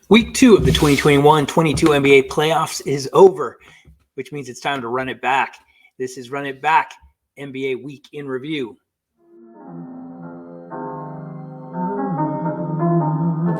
Week 2 of the 2021-22 NBA playoffs is over, which means it's time to run it back. This is Run It Back, NBA Week in Review.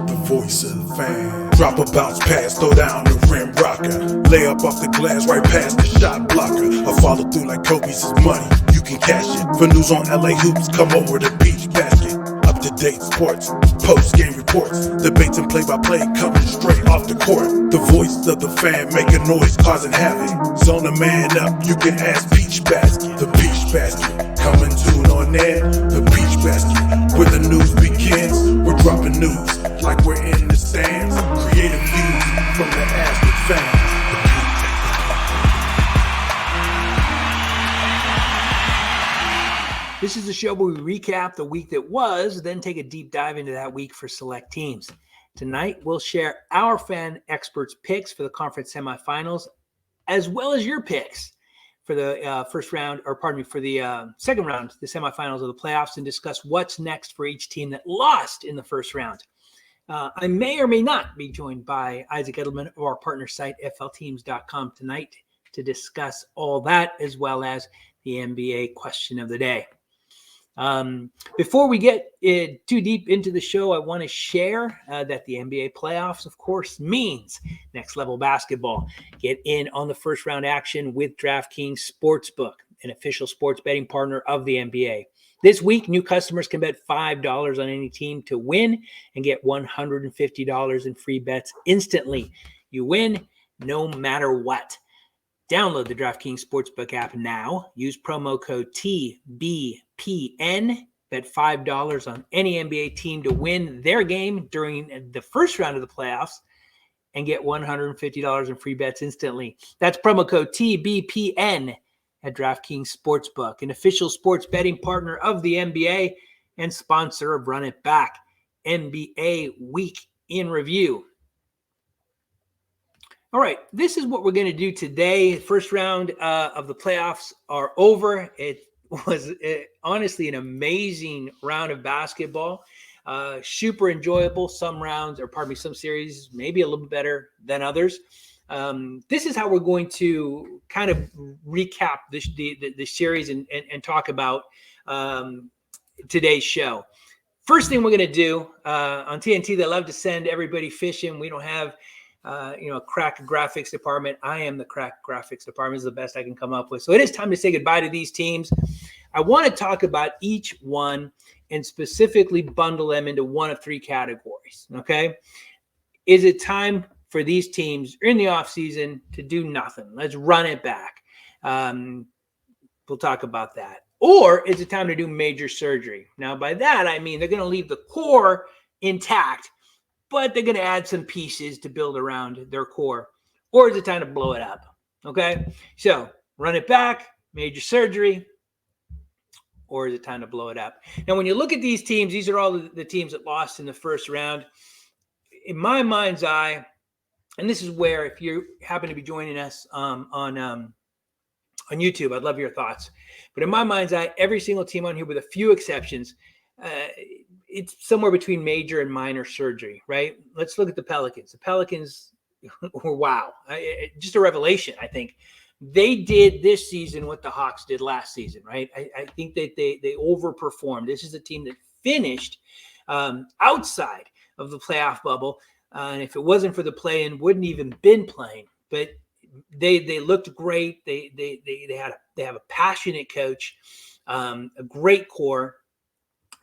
The voice of the fan. Drop a bounce pass, throw down the rim rocker. Lay up off the glass, right past the shot blocker. I follow through like Kobe's money, you can cash it. For news on LA hoops, come over to Beach Basket. Up-to-date sports, post-game reports. Debates and play-by-play coming straight off the court. The voice of the fan making noise, causing havoc. Zone a man up, you can ask Peach Basket. The Peach Basket, coming tune on air. The Peach Basket, where the news begins. We're dropping news like we're in the stands. Creative views from the avid fans. This is the show where we recap the week that was, then take a deep dive into that week for select teams. Tonight, we'll share our fan experts' picks for the conference semifinals, as well as your picks for the for the second round, the semifinals of the playoffs, and discuss what's next for each team that lost in the first round. I may or may not be joined by Isaac Edelman of our partner site, flteams.com, tonight to discuss all that, as well as the NBA question of the day. Before we get too deep into the show, I want to share that the NBA playoffs, of course, means next level basketball. Get in on the first round action with DraftKings Sportsbook, an official sports betting partner of the NBA. This week, new customers can bet $5 on any team to win and get $150 in free bets instantly. You win no matter what. Download the DraftKings Sportsbook app now. Use promo code TBPN. Bet $5 on any NBA team to win their game during the first round of the playoffs and get $150 in free bets instantly. That's promo code TBPN at DraftKings Sportsbook, an official sports betting partner of the NBA and sponsor of Run It Back, NBA Week in Review. All right, this is what we're going to do today. First round of the playoffs are over. It was honestly an amazing round of basketball. Super enjoyable. Some series maybe a little bit better than others. This is how we're going to kind of recap the series and talk about today's show. First thing we're going to do on TNT, they love to send everybody fishing. We don't have a crack graphics department. I am the crack graphics department. Is the best I can come up with. So it is time to say goodbye to these teams. I want to talk about each one and specifically bundle them into one of three categories. Okay. Is it time for these teams in the offseason to do nothing? Let's run it back. We'll talk about that. Or is it time to do major surgery? Now, by that, I mean they're going to leave the core intact, but they're going to add some pieces to build around their core. Or is it time to blow it up? Okay, so run it back, major surgery, or is it time to blow it up? Now, when you look at these teams, these are all the teams that lost in the first round. In my mind's eye, and this is where, if you happen to be joining us on YouTube, I'd love your thoughts. But in my mind's eye, every single team on here, with a few exceptions, it's somewhere between major and minor surgery, right? Let's look at the Pelicans. The Pelicans were, wow, just a revelation, I think. They did this season what the Hawks did last season, right? I think that they overperformed. This is a team that finished outside of the playoff bubble. And if it wasn't for the play-in, wouldn't even been playing. But they looked great. They have a passionate coach, a great core.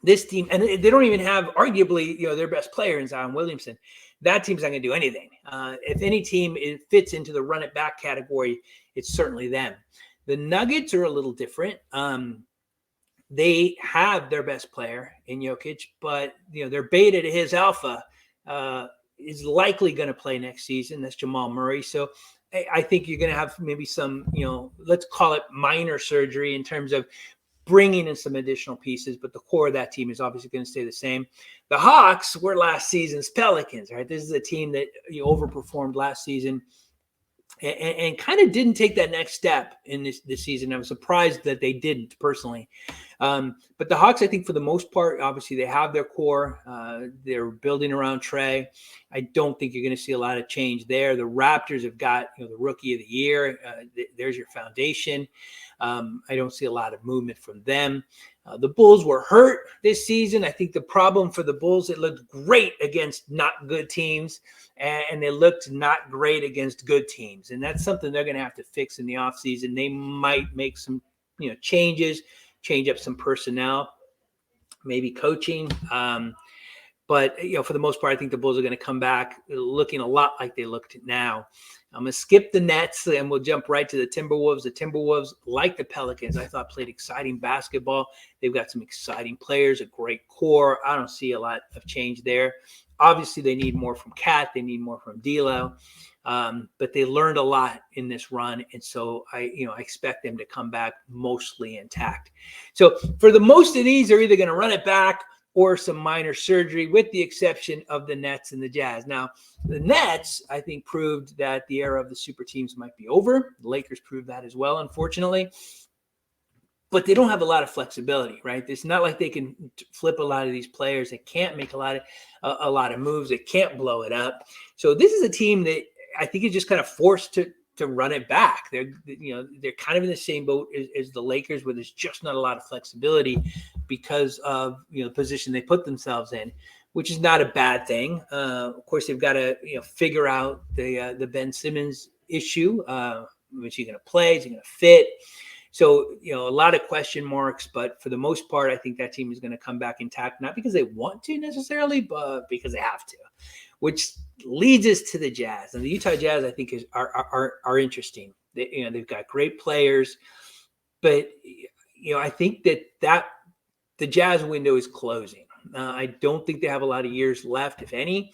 This team, and they don't even have arguably, their best player in Zion Williamson. That team's not going to do anything. If any team fits into the run it back category, it's certainly them. The Nuggets are a little different. They have their best player in Jokic, but their beta to his alpha is likely going to play next season. That's Jamal Murray. So I think you're going to have maybe some, let's call it minor surgery in terms of bringing in some additional pieces, but the core of that team is obviously going to stay the same. The Hawks were last season's Pelicans, right? This is a team that overperformed last season. and kind of didn't take that next step in this season. I was surprised that they didn't personally. But the Hawks, I think for the most part, obviously they have their core. They're building around Trey. I don't think you're going to see a lot of change there. The Raptors have got the rookie of the year. There's your foundation. I don't see a lot of movement from them. The Bulls were hurt this season. I think the problem for the Bulls, it looked great against not good teams, and they looked not great against good teams. And that's something they're going to have to fix in the offseason. They might make some changes, change up some personnel, maybe coaching. But for the most part, I think the Bulls are going to come back looking a lot like they looked now. I'm going to skip the Nets and we'll jump right to the Timberwolves. The Timberwolves, like the Pelicans, I thought played exciting basketball. They've got some exciting players, a great core. I don't see a lot of change there. Obviously, they need more from Cat. They need more from D'Lo. But they learned a lot in this run. And so I expect them to come back mostly intact. So for the most of these, they're either going to run it back or some minor surgery, with the exception of the Nets and the Jazz. Now, the Nets, I think, proved that the era of the super teams might be over. The Lakers proved that as well, unfortunately. But they don't have a lot of flexibility, right? It's not like they can flip a lot of these players. They can't make a lot of moves. They can't blow it up. So this is a team that I think is just kind of forced to run it back. They're kind of in the same boat as the Lakers, where there's just not a lot of flexibility because of the position they put themselves in, which is not a bad thing. Of course, they've got to figure out the Ben Simmons issue. Is he going to play? Is he going to fit? So a lot of question marks, but for the most part, I think that team is going to come back intact, not because they want to necessarily, but because they have to. Which leads us to the Jazz. And the Utah Jazz, I think, are interesting. They've got great players, but I think that the Jazz window is closing. I don't think they have a lot of years left, if any.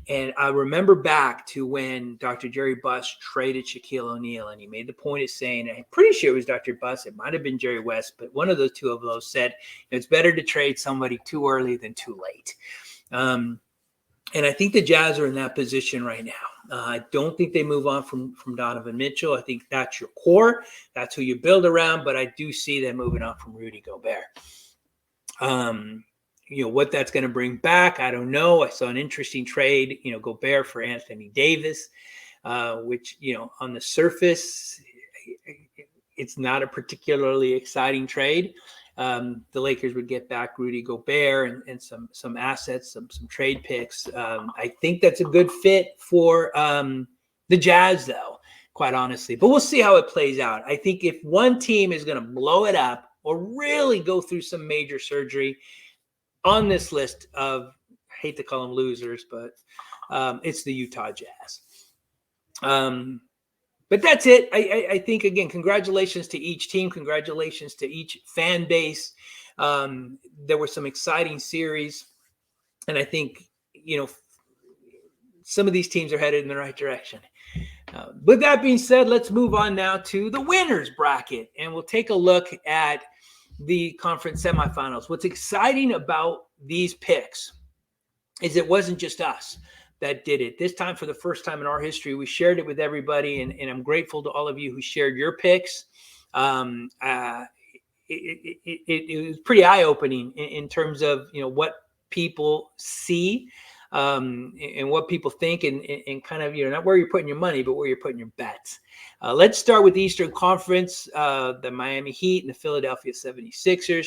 And I remember back to when Dr. Jerry Buss traded Shaquille O'Neal, and he made the point of saying, I'm pretty sure it was Dr. Buss, it might have been Jerry West, but one of those two of those said, it's better to trade somebody too early than too late. And I think the Jazz are in that position right now. I don't think they move on from Donovan Mitchell. I think that's your core. That's who you build around. But I do see them moving on from Rudy Gobert. What that's going to bring back, I don't know. I saw an interesting trade, Gobert for Anthony Davis, which, on the surface, it's not a particularly exciting trade. The Lakers would get back Rudy Gobert and some assets, some trade picks. I think that's a good fit for the Jazz, though, quite honestly. But we'll see how it plays out. I think if one team is going to blow it up or really go through some major surgery on this list of, I hate to call them losers, but it's the Utah Jazz. But that's it. I think, again, congratulations to each team. Congratulations to each fan base. There were some exciting series. And I think, some of these teams are headed in the right direction. With that being said, let's move on now to the winners bracket. And we'll take a look at the conference semifinals. What's exciting about these picks is it wasn't just us that did it. This time, for the first time in our history, we shared it with everybody, and I'm grateful to all of you who shared your picks. It was pretty eye-opening in terms of what people see and what people think, and kind of not where you're putting your money, but where you're putting your bets. Let's start with the Eastern Conference, the Miami Heat and the Philadelphia 76ers.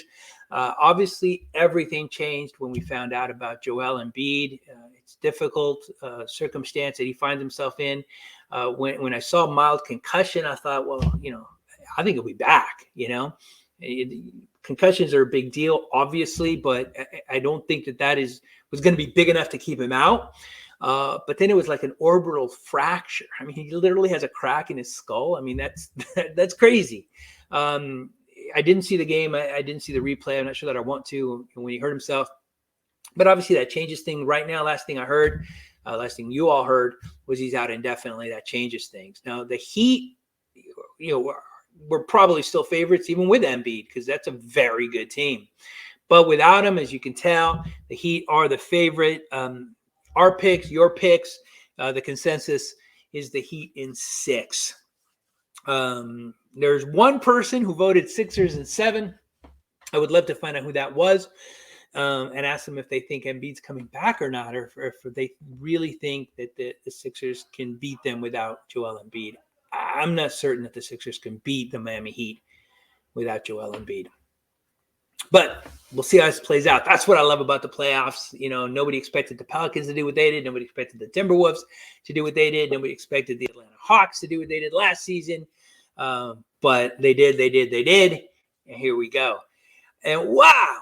Obviously, everything changed when we found out about Joel Embiid. It's difficult circumstance that he finds himself in. When I saw mild concussion, I thought, well, I think he'll be back. Concussions are a big deal, obviously, but I don't think that was going to be big enough to keep him out. But then it was like an orbital fracture. I mean, he literally has a crack in his skull. I mean, that's crazy. I didn't see the game. I didn't see the replay. I'm not sure that I want to when he hurt himself. But obviously that changes things right now. Last thing I heard, last thing you all heard was he's out indefinitely. That changes things. Now, the Heat, we're probably still favorites even with Embiid because that's a very good team. But without him, as you can tell, the Heat are the favorite. Our picks, your picks, the consensus is the Heat in 6. There's one person who voted Sixers in 7. I would love to find out who that was, and ask them if they think Embiid's coming back or not, or if they really think that the Sixers can beat them without Joel Embiid. I'm not certain that the Sixers can beat the Miami Heat without Joel Embiid. But we'll see how this plays out. That's what I love about the playoffs. Nobody expected the Pelicans to do what they did. Nobody expected the Timberwolves to do what they did. Nobody expected the Atlanta Hawks to do what they did last season. But they did. And here we go. And wow,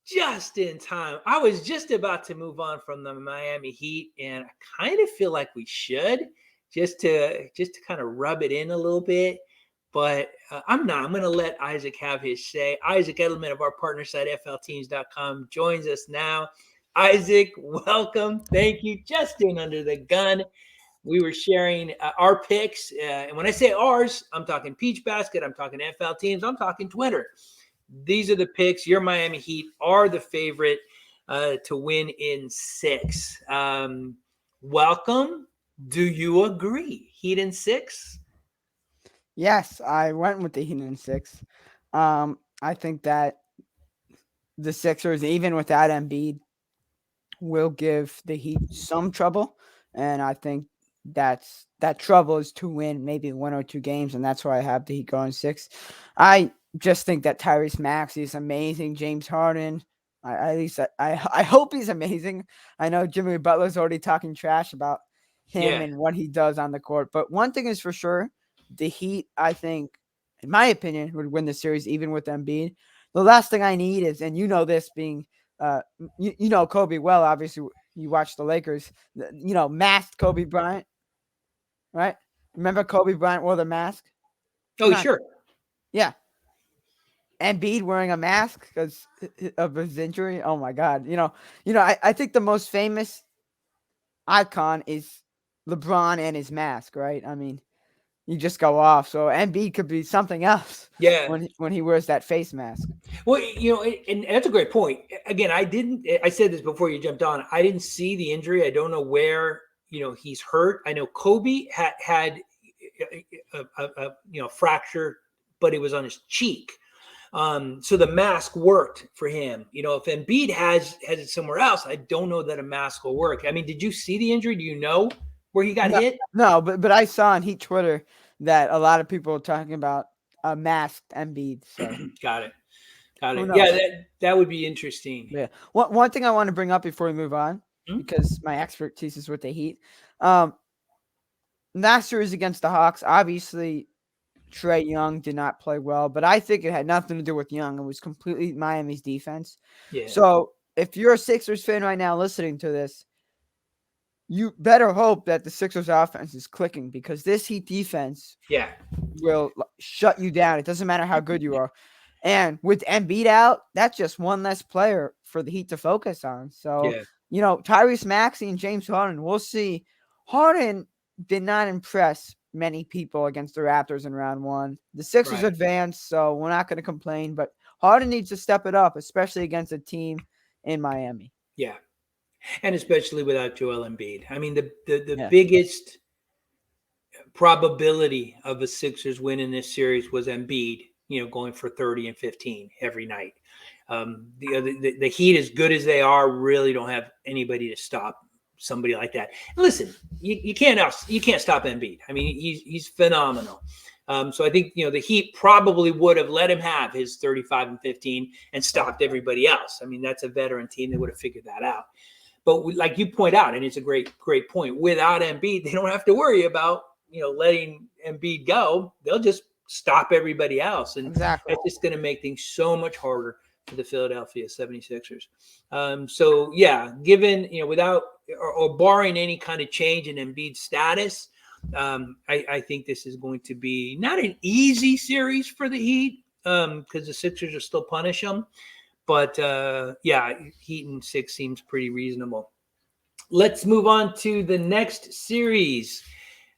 just in time. I was just about to move on from the Miami Heat, and I kind of feel like we should just to kind of rub it in a little bit. But I'm not. I'm going to let Isaac have his say. Isaac Edelman of our partner site, flteams.com, joins us now. Isaac, welcome. Thank you. Just in under the gun. We were sharing our picks. And when I say ours, I'm talking Peach Basket. I'm talking FL Teams. I'm talking Twitter. These are the picks. Your Miami Heat are the favorite to win in 6. Welcome. Do you agree? Heat in 6? Yes, I went with the Heat in 6. I think that the Sixers, even without Embiid, will give the Heat some trouble, and I think that trouble is to win maybe 1 or 2 games, and that's why I have the Heat going 6. I just think that Tyrese Maxey is amazing. James Harden, I hope he's amazing. I know Jimmy Butler's already talking trash about him and what he does on the court, but one thing is for sure. The Heat, I think, in my opinion, would win the series even with Embiid. The last thing I need is, and this being, Kobe well, obviously you watch the Lakers, masked Kobe Bryant, right? Remember Kobe Bryant wore the mask? Oh, sure. Yeah. Embiid wearing a mask because of his injury. Oh my God. I think the most famous icon is LeBron and his mask, right? I mean, you just go off. So Embiid could be something else. Yeah. When he wears that face mask. Well, and that's a great point. Again, I said this before you jumped on. I didn't see the injury. I don't know where, he's hurt. I know Kobe had a fracture, but it was on his cheek. So the mask worked for him. If Embiid has it somewhere else, I don't know that a mask will work. I mean, did you see the injury? Do you know where he got hit? No, but I saw on Heat Twitter that a lot of people were talking about a masked Embiid. So got it. Yeah, that would be interesting. Yeah. One thing I want to bring up before we move on, because my expertise is with the Heat. Last series against the Hawks, obviously Trae Young did not play well, but I think it had nothing to do with Young. It was completely Miami's defense. Yeah. So if you're a Sixers fan right now listening to this, you better hope that the Sixers offense is clicking, because this Heat defense will shut you down. It doesn't matter how good you are. And with Embiid out, that's just one less player for the Heat to focus on. So, Tyrese Maxey and James Harden, we'll see. Harden did not impress many people against the Raptors in round 1. The Sixers advanced, so we're not going to complain. But Harden needs to step it up, especially against a team in Miami. Yeah. And especially without Joel Embiid. I mean, the biggest probability of a Sixers win in this series was Embiid, going for 30 and 15 every night. The Heat, as good as they are, really don't have anybody to stop somebody like that. And listen, you can't stop Embiid. I mean, he's phenomenal. So I think, the Heat probably would have let him have his 35 and 15 and stopped everybody else. I mean, that's a veteran team. They would have figured that out. But like you point out, and it's a great point, without Embiid, they don't have to worry about, letting Embiid go. They'll just stop everybody else. And that's just going to make things so much harder for the Philadelphia 76ers. So, yeah, given, without or barring any kind of change in Embiid's status, I think this is going to be not an easy series for the Heat, because the Sixers will still punish them. But, Heat in 6 seems pretty reasonable. Let's move on to the next series.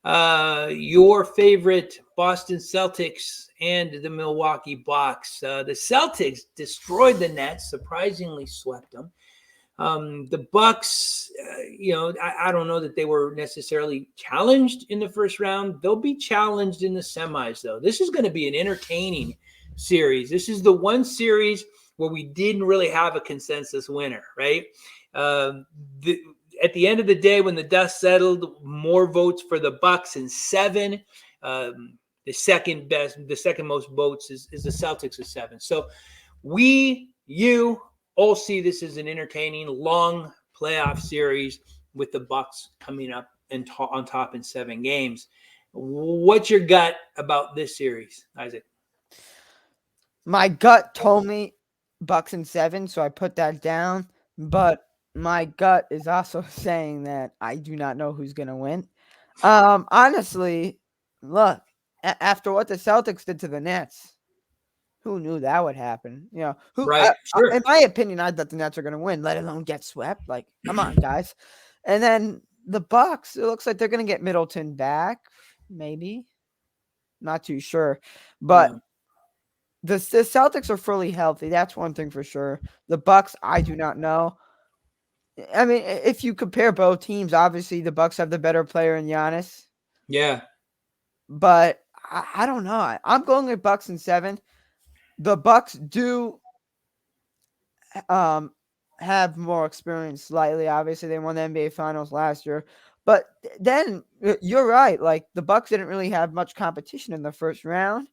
Your favorite Boston Celtics and the Milwaukee Bucks. The Celtics destroyed the Nets, surprisingly swept them. The Bucks, I don't know that they were necessarily challenged in the first round. They'll be challenged in the semis, though. This is going to be an entertaining series. This is the one series where we didn't really have a consensus winner, right? At the end of the day, when the dust settled, more votes for the Bucks in 7. The second most votes is the Celtics at 7. So you all see this as an entertaining, long playoff series with the Bucks coming up and on top in 7 games. What's your gut about this series, Isaac? My gut told me Bucks in 7, so I put that down. But my gut is also saying that I do not know who's going to win. Honestly, look, after what the Celtics did to the Nets, who knew that would happen? Right, sure. In my opinion, I thought the Nets are going to win, let alone get swept. Like, come on, guys. And then the Bucks, it looks like they're going to get Middleton back, maybe. Not too sure. But the Celtics are fully healthy. That's one thing for sure. The Bucks, I do not know. I mean, if you compare both teams, obviously the Bucks have the better player in Giannis. Yeah. But I don't know. I'm going with Bucks in 7. The Bucks do have more experience slightly. Obviously, they won the NBA Finals last year. But then you're right. Like, the Bucks didn't really have much competition in the first round.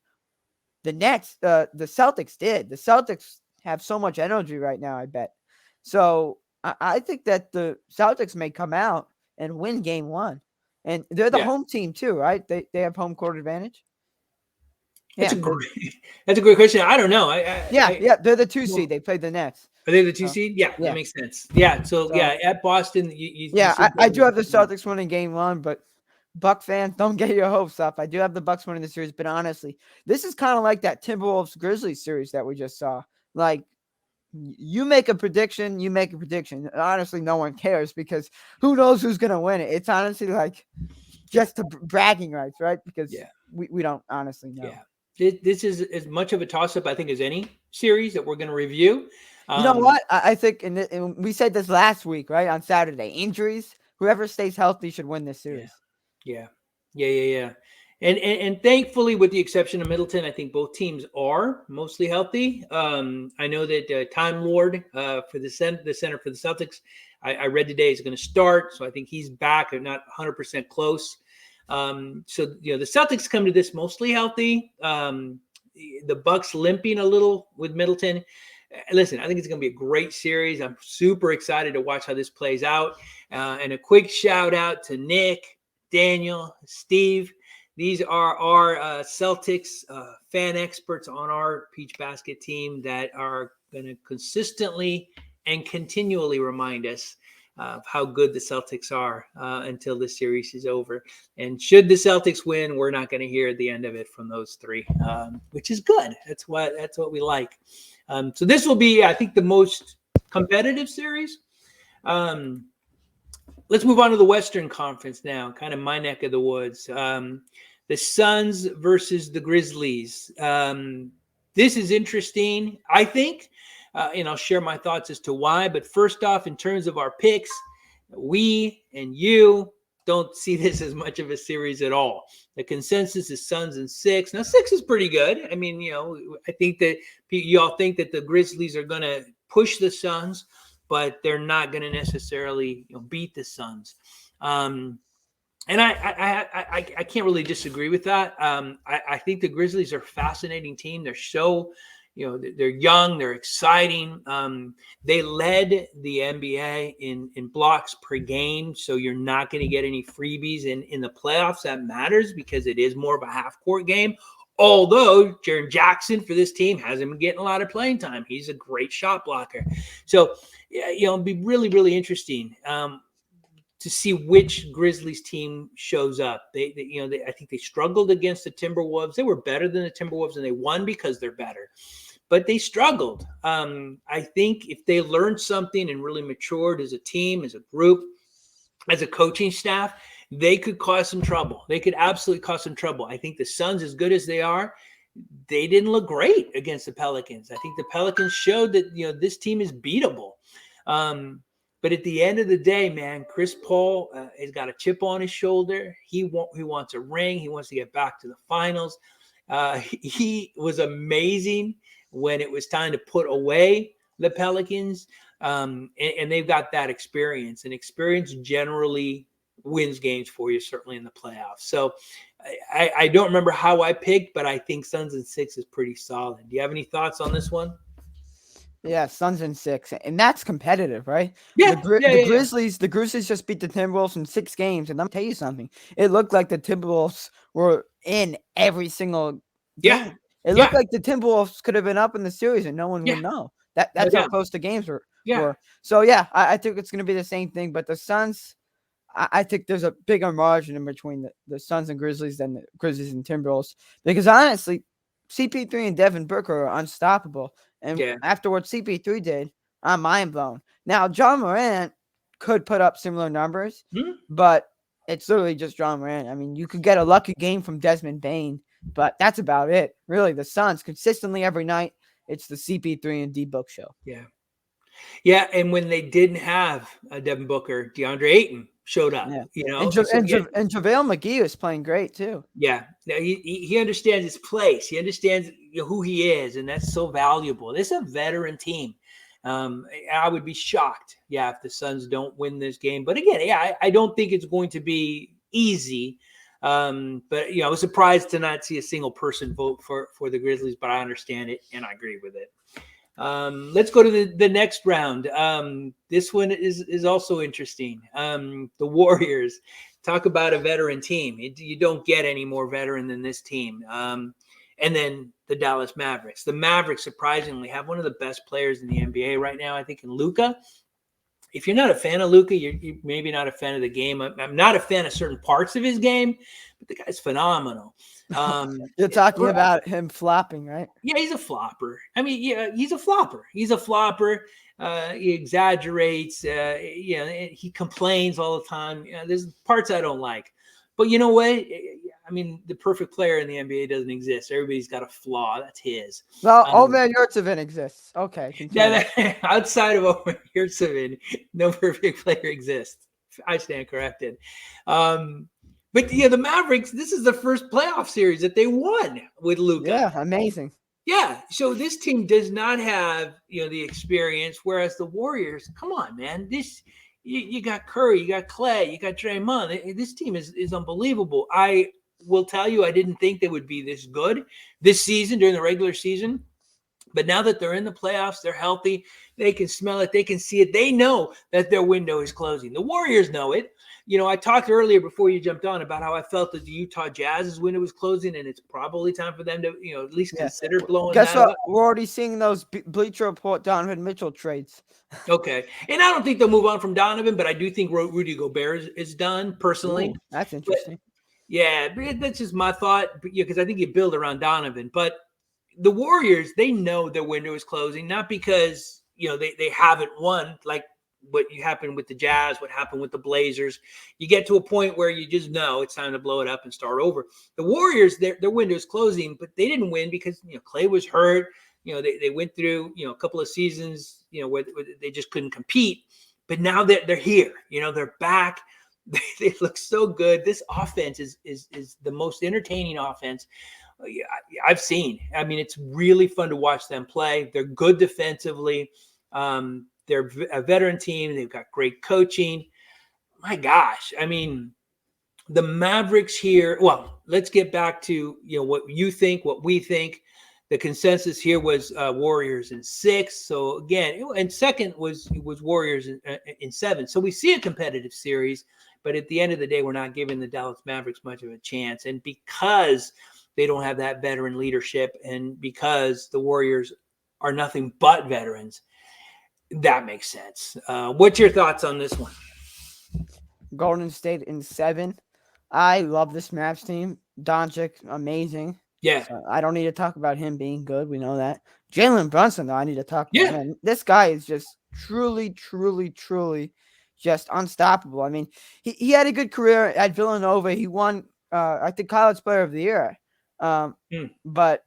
The Nets, the Celtics did. The Celtics have so much energy right now, I bet. So I think that the Celtics may come out and win game 1. And they're the home team too, right? They have home court advantage. That's a great question. I don't know. They're the 2 seed. They played the Nets. Are they the 2 seed? Yeah, that makes sense. Yeah, so at Boston, I do have the Celtics winning game 1, but Buck fans, don't get your hopes up. I do have the Bucks winning the series, but honestly, this is kind of like that Timberwolves Grizzlies series that we just saw. Like, you make a prediction, Honestly, no one cares because who knows who's going to win it? It's honestly like just bragging rights, right? Because we don't honestly know. Yeah. This is as much of a toss-up, I think, as any series that we're going to review. You know what? I think, and we said this last week, right, on Saturday, injuries, whoever stays healthy should win this series. Yeah. And thankfully, with the exception of Middleton, I think both teams are mostly healthy. I know that Time Lord for the center for the Celtics, I read today is going to start, so I think he's back. They're not 100% close. So the Celtics come to this mostly healthy. The Bucks limping a little with Middleton. Listen, I think it's going to be a great series. I'm super excited to watch how this plays out. And a quick shout out to Nick, Daniel, Steve. These are our Celtics fan experts on our Peach Basket team that are going to consistently and continually remind us of how good the Celtics are until this series is over. And should the Celtics win, we're not going to hear the end of it from those 3, which is good. That's what we like. So this will be, I think, the most competitive series. Let's move on to the Western Conference now, kind of my neck of the woods. The Suns versus the Grizzlies. This is interesting, I think, and I'll share my thoughts as to why. But first off, in terms of our picks, we and you don't see this as much of a series at all. The consensus is Suns in 6. Now, 6 is pretty good. I mean, I think that you all think that the Grizzlies are going to push the Suns, but they're not going to necessarily beat the Suns. And I can't really disagree with that. I think the Grizzlies are a fascinating team. They're so, they're young, they're exciting. They led the NBA in blocks per game, so you're not going to get any freebies in the playoffs. That matters because it is more of a half-court game. Although Jaren Jackson for this team hasn't been getting a lot of playing time. He's a great shot blocker. So, it'll be really, really interesting to see which Grizzlies team shows up. I think they struggled against the Timberwolves. They were better than the Timberwolves, and they won because they're better. But they struggled. I think if they learned something and really matured as a team, as a group, as a coaching staff, they could cause some trouble. They could absolutely cause some trouble. I think the Suns, as good as they are, they didn't look great against the Pelicans. I think the Pelicans showed that, this team is beatable. But at the end of the day, man, Chris Paul has got a chip on his shoulder. He wants a ring. He wants to get back to the finals. He was amazing when it was time to put away the Pelicans. And they've got that experience. And experience generally wins games for you, certainly in the playoffs. So I don't remember how I picked, but I think Suns in 6 is pretty solid. Do you have any thoughts on this one? Yeah, Suns in 6, and that's competitive, right? Yeah, The Grizzlies just beat the Timberwolves in 6 games, and let me tell you something. It looked like the Timberwolves were in every single game. It looked like the Timberwolves could have been up in the series, and no one would know. That's how close the games were. So yeah, I think it's going to be the same thing. But the Suns, I think there's a bigger margin in between the Suns and Grizzlies than the Grizzlies and Timberwolves, because honestly, CP3 and Devin Booker are unstoppable. And after what CP3 did, I'm mind blown. Now, John Morant could put up similar numbers, but it's literally just John Morant. I mean, you could get a lucky game from Desmond Bane, but that's about it. Really, the Suns consistently every night, it's the CP3 and D-Book show. Yeah, and when they didn't have Devin Booker, DeAndre Ayton showed up. And JaVale McGee is playing great too. Yeah, he understands his place. He understands who he is, and that's so valuable. This is a veteran team. I would be shocked, if the Suns don't win this game. But again, I don't think it's going to be easy. But I was surprised to not see a single person vote for the Grizzlies, but I understand it and I agree with it. Let's go to the next round. This one is also interesting. The Warriors, talk about a veteran team. You don't get any more veteran than this team. And then the Dallas Mavericks. The Mavericks surprisingly have one of the best players in the NBA right now, I think, in Luka. If you're not a fan of Luka, you're maybe not a fan of the game. I'm not a fan of certain parts of his game, but the guy's phenomenal. You're talking about him flopping, right? Yeah, he's a flopper. I mean, he's a flopper. He's a flopper. He exaggerates. He complains all the time. There's parts I don't like. But you know what? I mean, the perfect player in the NBA doesn't exist. Everybody's got a flaw. That's his. Well, Omer Yurtseven exists. Okay. Outside of Omer Yurtseven, no perfect player exists. I stand corrected. But the Mavericks, this is the first playoff series that they won with Luka. Yeah, amazing. Yeah, so this team does not have the experience, whereas the Warriors, come on, man, you got Curry, you got Clay, you got Draymond. This team is unbelievable. I will tell you, I didn't think they would be this good this season during the regular season. But now that they're in the playoffs, they're healthy. They can smell it. They can see it. They know that their window is closing. The Warriors know it. I talked earlier before you jumped on about how I felt that the Utah Jazz's window was closing, and it's probably time for them to, at least consider blowing Guess that what? up. We're already seeing those Bleacher Report Donovan Mitchell trades. Okay. And I don't think they'll move on from Donovan, but I do think Rudy Gobert is done, personally. Ooh, that's interesting. That's just my thought, because I think you build around Donovan. But the Warriors, they know their window is closing, not because, they haven't won, like what happened with the Jazz, what happened with the Blazers. You get to a point where you just know it's time to blow it up and start over. The Warriors, their window is closing, but they didn't win because, Clay was hurt. They went through, a couple of seasons, where they just couldn't compete. But now they're here. They're back. They look so good. This offense is the most entertaining offense I've seen. I mean, it's really fun to watch them play. They're good defensively. They're a veteran team. They've got great coaching. My gosh. I mean, the Mavericks here. Well, let's get back to, what you think, what we think. The consensus here was Warriors in 6. So again, and second was Warriors in 7. So we see a competitive series, but at the end of the day, we're not giving the Dallas Mavericks much of a chance. And because they don't have that veteran leadership, and because the Warriors are nothing but veterans, that makes sense. What's your thoughts on this one? Golden State in 7. I love this Mavs team. Doncic, amazing. Yeah. So I don't need to talk about him being good. We know that. Jalen Brunson, though, I need to talk about him. This guy is just truly, truly, truly just unstoppable. I mean, he had a good career at Villanova. He won, I think, College Player of the Year. But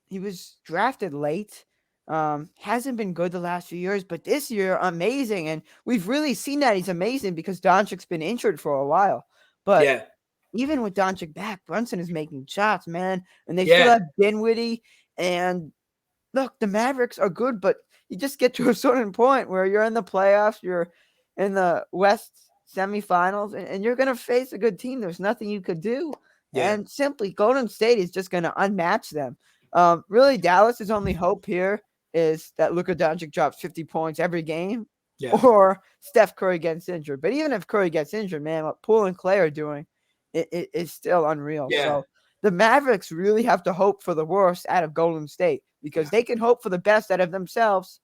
he was drafted late. Hasn't been good the last few years, but this year, amazing. And we've really seen that he's amazing because Doncic's been injured for a while. But Yeah. even with Doncic back, Brunson is making shots, man. And they still Yeah. have Dinwiddie. And look, the Mavericks are good, but you just get to a certain point where you're in the playoffs, you're in the West semifinals, and you're going to face a good team. There's nothing you could do. Yeah. And simply, Golden State is just going to unmatch them. Really, Dallas's only hope here is that Luka Doncic drops 50 points every game, Yeah. or Steph Curry gets injured. But even if Curry gets injured, man, what Poole and Clay are doing is still unreal. Yeah. So the Mavericks really have to hope for the worst out of Golden State because they can hope for the best out of themselves.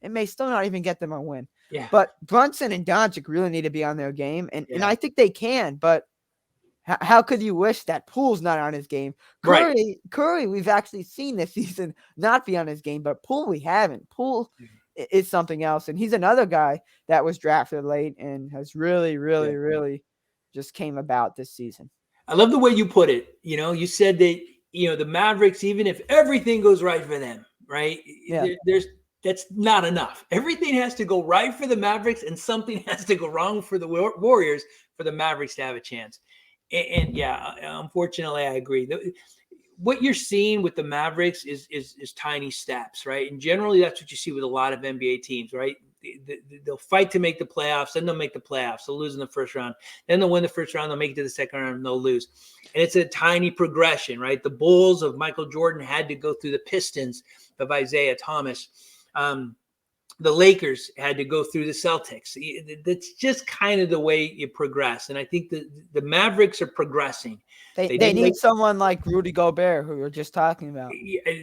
It may still not even get them a win. Yeah. But Brunson and Doncic really need to be on their game, and Yeah. I think they can. But how could you wish that Poole's not on his game? Right. Curry, we've actually seen this season not be on his game, but Poole we haven't. Poole is something else, and he's another guy that was drafted late and has really, really, really just came about this season. I love the way you put it. You said that, the Mavericks, even if everything goes right for them, right? Yeah. That's not enough. Everything has to go right for the Mavericks, and something has to go wrong for the Warriors for the Mavericks to have a chance. And yeah, unfortunately, I agree. What you're seeing with the Mavericks is tiny steps, right? And generally, that's what you see with a lot of NBA teams, right? They'll fight to make the playoffs, then they'll make the playoffs. They'll lose in the first round, then they'll win the first round. They'll make it to the second round, and they'll lose. And it's a tiny progression, right? The Bulls of Michael Jordan had to go through the Pistons of Isaiah Thomas. The Lakers had to go through the Celtics. That's just kind of the way you progress. And I think the Mavericks are progressing. They need someone like Rudy Gobert, who we were just talking about.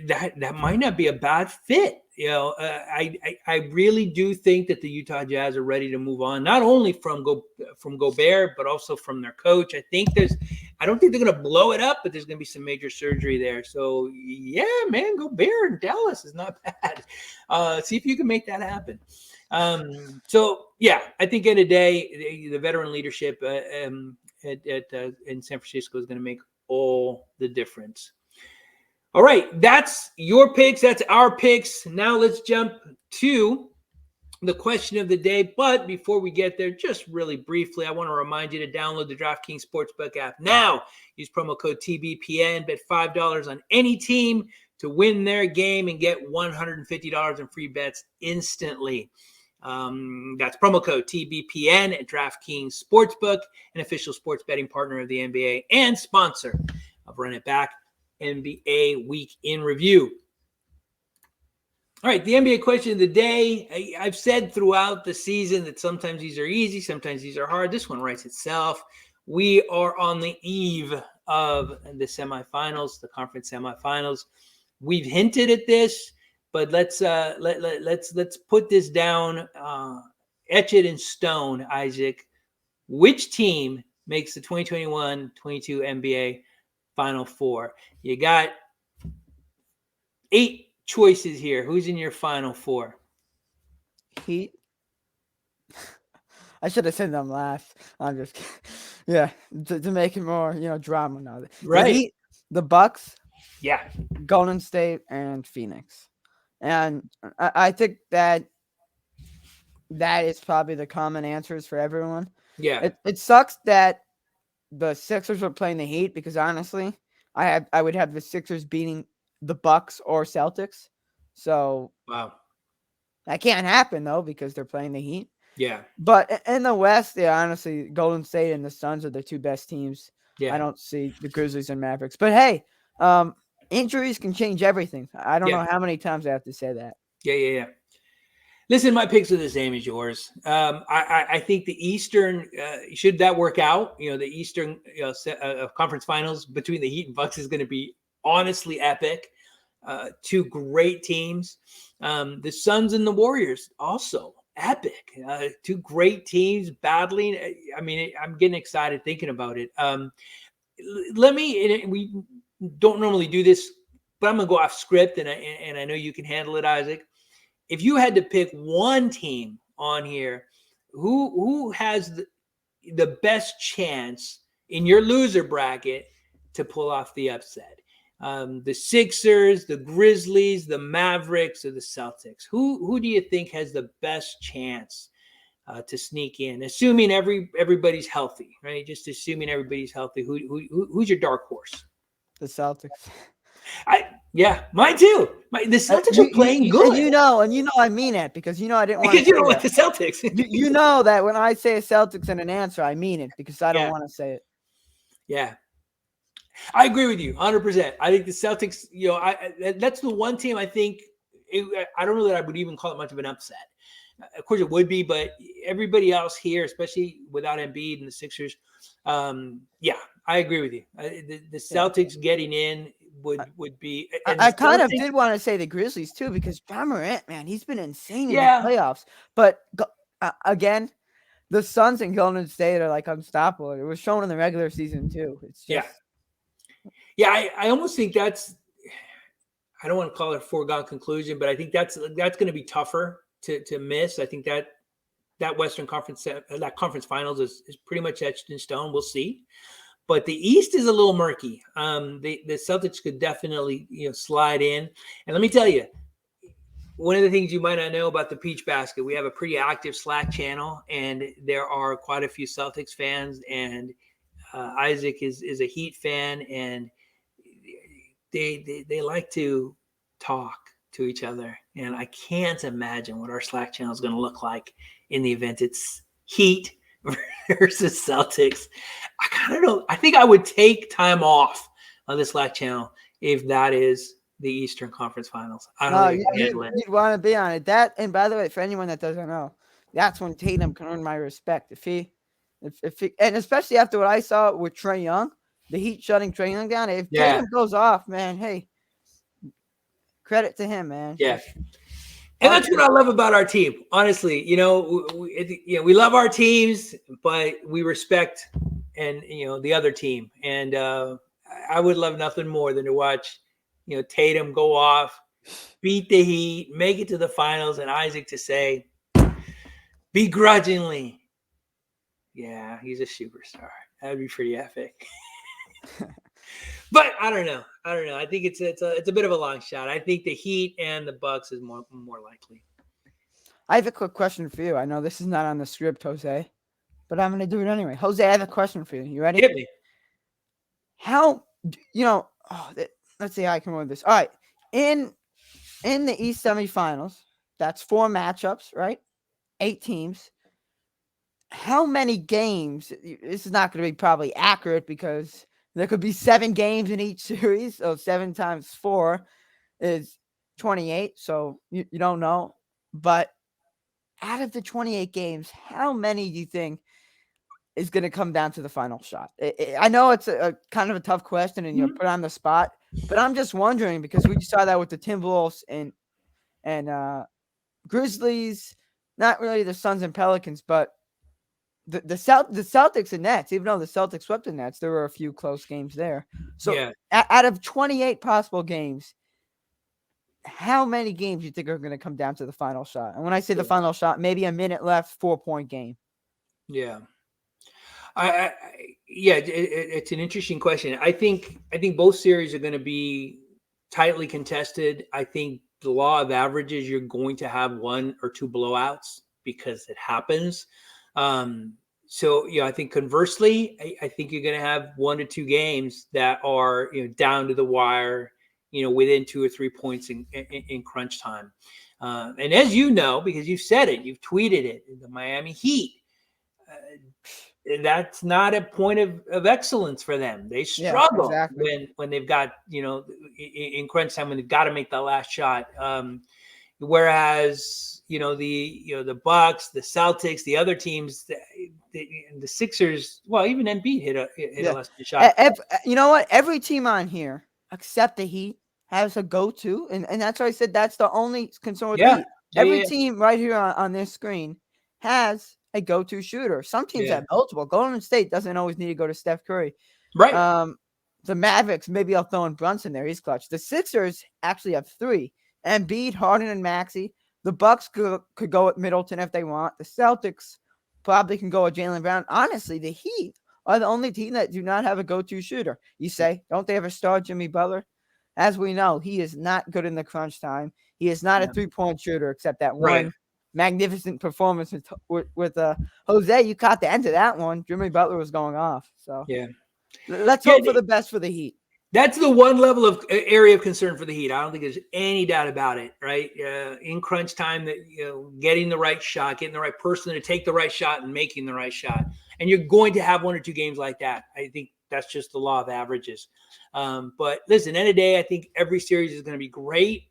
That might not be a bad fit. I really do think that the Utah Jazz are ready to move on, not only from Gobert, but also from their coach. I don't think they're going to blow it up, but there's going to be some major surgery there. So yeah, man, Gobert in Dallas is not bad. See if you can make that happen. So yeah, I think in a day, the veteran leadership in San Francisco is going to make all the difference. All right, that's your picks. That's our picks. Now let's jump to the question of the day. But before we get there, just really briefly, I want to remind you to download the DraftKings Sportsbook app now. Use promo code TBPN. Bet $5 on any team to win their game and get $150 in free bets instantly. That's promo code TBPN at DraftKings Sportsbook, an official sports betting partner of the NBA and sponsor of Run It Back NBA Week in Review. All right, the NBA question of the day. I've said throughout the season that sometimes these are easy, sometimes these are hard. This one writes itself. We are on the eve of the semifinals, the conference semifinals. We've hinted at this, but let's put this down, etch it in stone, Isaac. Which team makes the 2021-22 NBA Final Four? You got 8 choices here. Who's in your Final Four? Heat. I should have said them last. I'm just kidding. Yeah, to make it more, drama now. Right. The Heat, the Bucks, Yeah, Golden State, and Phoenix. And I think that is probably the common answers for everyone. yeah. It sucks that the Sixers were playing the Heat because honestly, I would have the Sixers beating the Bucks or Celtics. So Wow. that can't happen though because they're playing the Heat. Yeah. But in the West, yeah, honestly, Golden State and the Suns are the two best teams. Yeah. I don't see the Grizzlies and Mavericks. But hey, injuries can change everything. I don't know how many times I have to say that. Yeah. Listen, my picks are the same as yours. I think the Eastern, should that work out, the Eastern conference finals between the Heat and Bucks is going to be honestly epic. Two great teams. The Suns and the Warriors also epic. Two great teams battling. I mean, I'm getting excited thinking about it. We don't normally do this, but I'm going to go off script, and I know you can handle it, Isaac. If you had to pick one team on here, who has the best chance in your loser bracket to pull off the upset? The Sixers, the Grizzlies, the Mavericks, or the Celtics? Who do you think has the best chance to sneak in, assuming everybody's healthy, right? Just assuming everybody's healthy. Who's your dark horse? The Celtics. Yeah, mine too. The Celtics are playing good. And you know I mean it because I didn't want to. Because you don't like the Celtics. you know that when I say Celtics and an answer, I mean it because I don't want to say it. Yeah. I agree with you 100%. I think the Celtics, that's the one team I think, I don't know that I would even call it much of an upset. Of course it would be, but everybody else here, especially without Embiid and the Sixers, I agree with you. The Celtics getting in would be. I kind of did want to say the Grizzlies too because Ja Morant, man, he's been insane in the playoffs. But again, the Suns and Golden State are like unstoppable. It was shown in the regular season too. It's just, I almost think that's. I don't want to call it a foregone conclusion, but I think that's going to be tougher to miss. I think that Western Conference, that conference finals is pretty much etched in stone. We'll see. But the East is a little murky. The Celtics could definitely slide in. And let me tell you, one of the things you might not know about the Peach Basket, we have a pretty active Slack channel, and there are quite a few Celtics fans. And Isaac is a Heat fan, and they like to talk to each other. And I can't imagine what our Slack channel is going to look like in the event it's Heat versus Celtics. I kind of don't. I think I would take time off on this Slack channel if that is the Eastern Conference Finals. I don't know. You'd want to be on it. That, and by the way, for anyone that doesn't know, that's when Tatum can earn my respect. If he, and especially after what I saw with Trae Young, the Heat shutting Trae Young down. If Tatum goes off, man, hey, credit to him, man. Yeah. And that's what I love about our team. Honestly, we love our teams, but we respect the other team. And I would love nothing more than to watch, Tatum go off, beat the Heat, make it to the finals, and Isaac to say, begrudgingly, yeah, he's a superstar. That would be pretty epic. But I don't know. I think it's a bit of a long shot. I think the Heat and the Bucks is more likely. I have a quick question for you. I know this is not on the script, Jose, but I'm going to do it anyway. Jose, I have a question for you. You ready? Hit me. How let's see how I can word this. All right, in the East semifinals, that's 4 matchups, right? 8 teams. How many games? This is not going to be probably accurate because there could be 7 games in each series. So 7 times 4 is 28. So you don't know. But out of the 28 games, how many do you think is going to come down to the final shot? I know it's a kind of a tough question and you're put on the spot, but I'm just wondering because we saw that with the Timberwolves and Grizzlies, not really the Suns and Pelicans, but the Celtics and Nets, even though the Celtics swept the Nets, there were a few close games there. So out of 28 possible games, how many games do you think are going to come down to the final shot? And when I say the final shot, maybe a minute left, 4-point game. Yeah. It's an interesting question. I think both series are going to be tightly contested. I think the law of averages, you're going to have 1 or 2 blowouts because it happens. I think conversely, I think you're going to have 1 to 2 games that are down to the wire, within 2 or 3 points in crunch time. And as you know, because you've said it, you've tweeted it, the Miami Heat. That's not a point of excellence for them. They struggle when they've got, in crunch time when they've got to make that last shot. Whereas, the Bucks, the Celtics, the other teams, the Sixers, well, even Embiid hit a last shot. You know what? Every team on here, except the Heat, has a go-to, and that's why I said that's the only concern with the Heat. Every team right here on this screen has a go-to shooter. Some teams have multiple. Golden State doesn't always need to go to Steph Curry. Right. The Mavericks, maybe I'll throw in Brunson there. He's clutch. The Sixers actually have 3. Embiid, Harden, and Maxey. The Bucks could go with Middleton if they want. The Celtics probably can go with Jaylen Brown. Honestly, the Heat are the only team that do not have a go-to shooter. You say, don't they have a star, Jimmy Butler? as we know, he is not good in the crunch time. He is not a 3-point shooter, except that one magnificent performance with Jose. You caught the end of that one. Jimmy Butler was going off. So yeah, let's hope for the best for the Heat. That's the one level of area of concern for the Heat. I don't think there's any doubt about it, right? In crunch time, that getting the right shot, getting the right person to take the right shot and making the right shot. And you're going to have 1 or 2 games like that. I think that's just the law of averages. But listen, end of the day, I think every series is going to be great.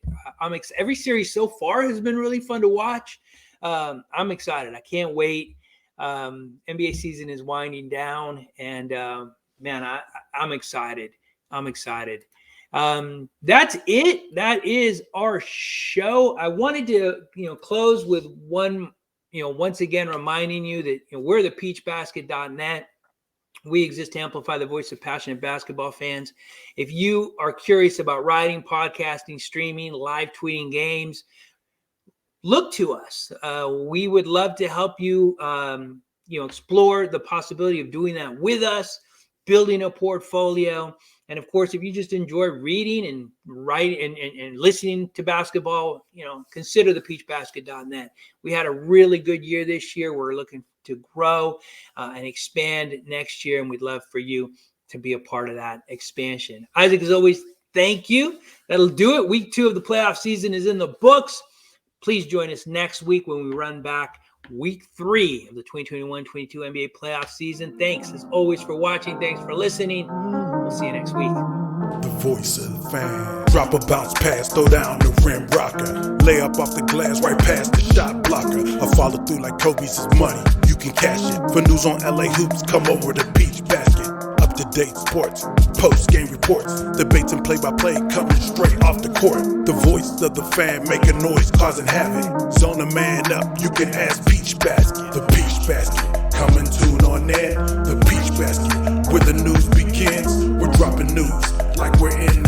Every series so far has been really fun to watch. I'm excited. I can't wait. NBA season is winding down, and man, I'm excited. I'm excited. That's it. That is our show. I wanted to, close with one, once again, reminding you that we're the peachbasket.net. We exist to amplify the voice of passionate basketball fans. If you are curious about writing, podcasting, streaming, live tweeting games, look to us. We would love to help you, explore the possibility of doing that with us, building a portfolio. And of course, if you just enjoy reading and writing and listening to basketball, consider the peachbasket.net. We had a really good year this year. We're looking to grow and expand next year, and we'd love for you to be a part of that expansion. Isaac, as always, thank you. That'll do it. Week 2 of the playoff season is in the books. Please join us next week when we run back Week 3 of the 2021-22 NBA playoff season. Thanks, as always, for watching. Thanks for listening. We'll see you next week. The voice of the fan. Drop a bounce pass, throw down the rim rocker. Lay up off the glass, right past the shot blocker. I follow through like Kobe's is money. You can cash it. For news on LA hoops, come over to Peach Basket. Up-to-date sports, post-game reports, debates and play-by-play coming straight off the court. The voice of the fan making noise, causing havoc. Zone a man up, you can ask Peach Basket. The Peach Basket, come and tune on in. The Peach Basket, where the news begins. We're dropping news like we're in